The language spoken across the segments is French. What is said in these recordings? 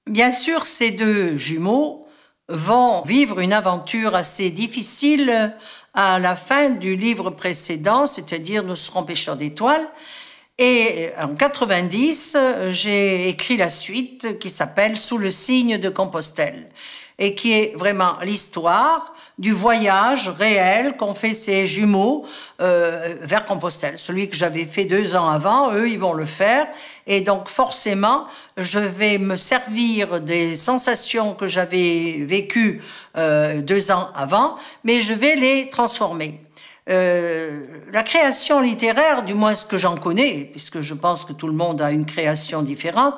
Bien sûr, ces deux jumeaux vont vivre une aventure assez difficile à la fin du livre précédent, c'est-à-dire Nous serons pêcheurs d'étoiles. Et en 90, j'ai écrit la suite qui s'appelle Sous le signe de Compostelle et qui est vraiment l'histoire du voyage réel qu'ont fait ces jumeaux vers Compostelle. Celui que j'avais fait 2 ans avant, eux, ils vont le faire. Et donc, forcément, je vais me servir des sensations que j'avais vécues 2 ans avant, mais je vais les transformer. La création littéraire, du moins ce que j'en connais, puisque je pense que tout le monde a une création différente,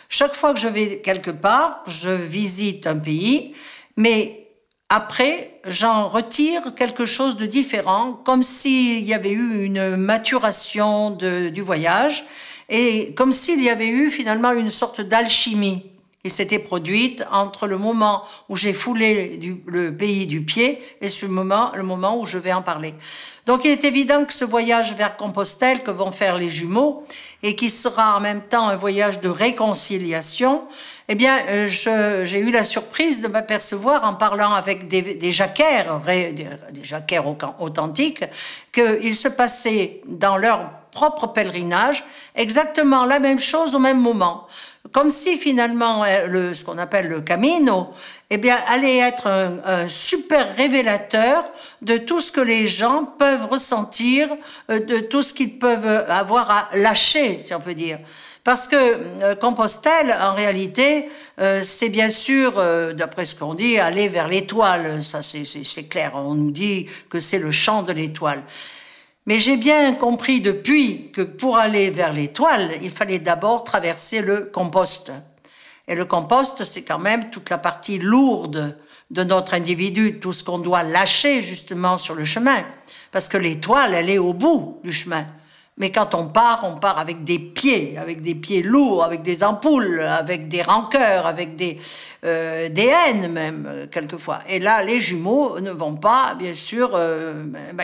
chaque fois que je vais quelque part, je visite un pays, mais après, j'en retire quelque chose de différent, comme s'il y avait eu une maturation du voyage, et comme s'il y avait eu finalement une sorte d'alchimie qui s'était produite entre le moment où j'ai foulé le pays du pied et le moment où je vais en parler. Donc il est évident que ce voyage vers Compostelle que vont faire les jumeaux et qui sera en même temps un voyage de réconciliation, eh bien j'ai eu la surprise de m'apercevoir en parlant avec des jacquaires authentiques qu'il se passait dans leur propre pèlerinage exactement la même chose au même moment. Comme si finalement ce qu'on appelle le camino, eh bien, allait être un super révélateur de tout ce que les gens peuvent ressentir, de tout ce qu'ils peuvent avoir à lâcher, si on peut dire. Parce que Compostelle, en réalité, c'est bien sûr, d'après ce qu'on dit, aller vers l'étoile. Ça, c'est clair. On nous dit que c'est le chant de l'étoile. Mais j'ai bien compris depuis que pour aller vers l'étoile, il fallait d'abord traverser le compost. Et le compost, c'est quand même toute la partie lourde de notre individu, tout ce qu'on doit lâcher justement sur le chemin. Parce que l'étoile, elle est au bout du chemin. Mais quand on part avec des pieds lourds, avec des ampoules, avec des rancœurs, avec des haines même, quelquefois. Et là, les jumeaux ne vont pas, bien sûr,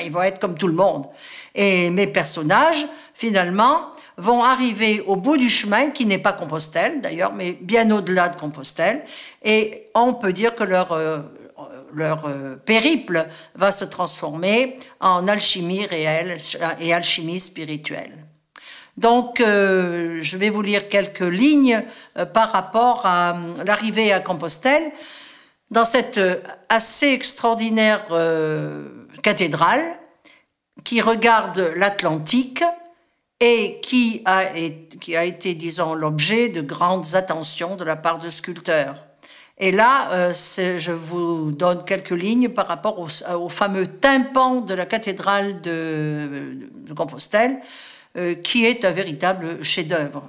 ils vont être comme tout le monde. Et mes personnages, finalement, vont arriver au bout du chemin, qui n'est pas Compostelle, d'ailleurs, mais bien au-delà de Compostelle. Et on peut dire que leur périple va se transformer en alchimie réelle et alchimie spirituelle. Donc, je vais vous lire quelques lignes par rapport à l'arrivée à Compostelle. Dans cette assez extraordinaire cathédrale qui regarde l'Atlantique et qui a été, disons, l'objet de grandes attentions de la part de sculpteurs. Et là, je vous donne quelques lignes par rapport au fameux tympan de la cathédrale de Compostelle, qui est un véritable chef-d'œuvre.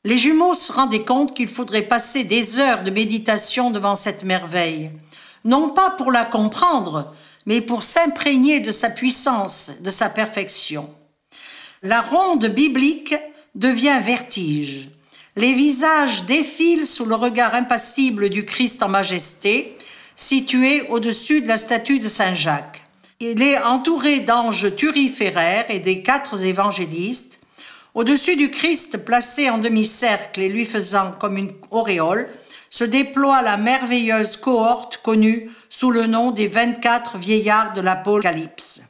Les jumeaux se rendaient compte qu'il faudrait passer des heures de méditation devant cette merveille, non pas pour la comprendre, mais pour s'imprégner de sa puissance, de sa perfection. La ronde biblique devient vertige. Les visages défilent sous le regard impassible du Christ en majesté, situé au-dessus de la statue de Saint Jacques. Il est entouré d'anges turiféraires et des 4 évangélistes. Au-dessus du Christ, placé en demi-cercle et lui faisant comme une auréole, se déploie la merveilleuse cohorte connue sous le nom des 24 vieillards de l'Apocalypse.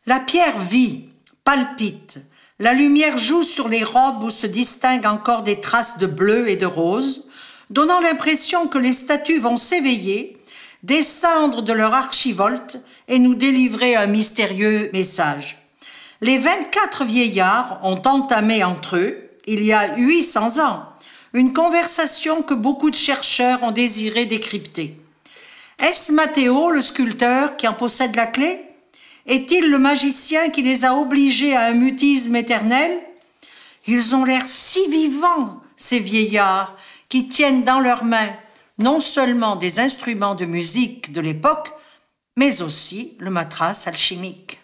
La pierre vit, palpite. La lumière joue sur les robes où se distinguent encore des traces de bleu et de rose, donnant l'impression que les statues vont s'éveiller, descendre de leur archivolte et nous délivrer un mystérieux message. Les 24 vieillards ont entamé entre eux, il y a 800 ans, une conversation que beaucoup de chercheurs ont désiré décrypter. Est-ce Matteo, le sculpteur, qui en possède la clé ? Est-il le magicien qui les a obligés à un mutisme éternel? Ils ont l'air si vivants, ces vieillards, qui tiennent dans leurs mains non seulement des instruments de musique de l'époque, mais aussi le matras alchimique.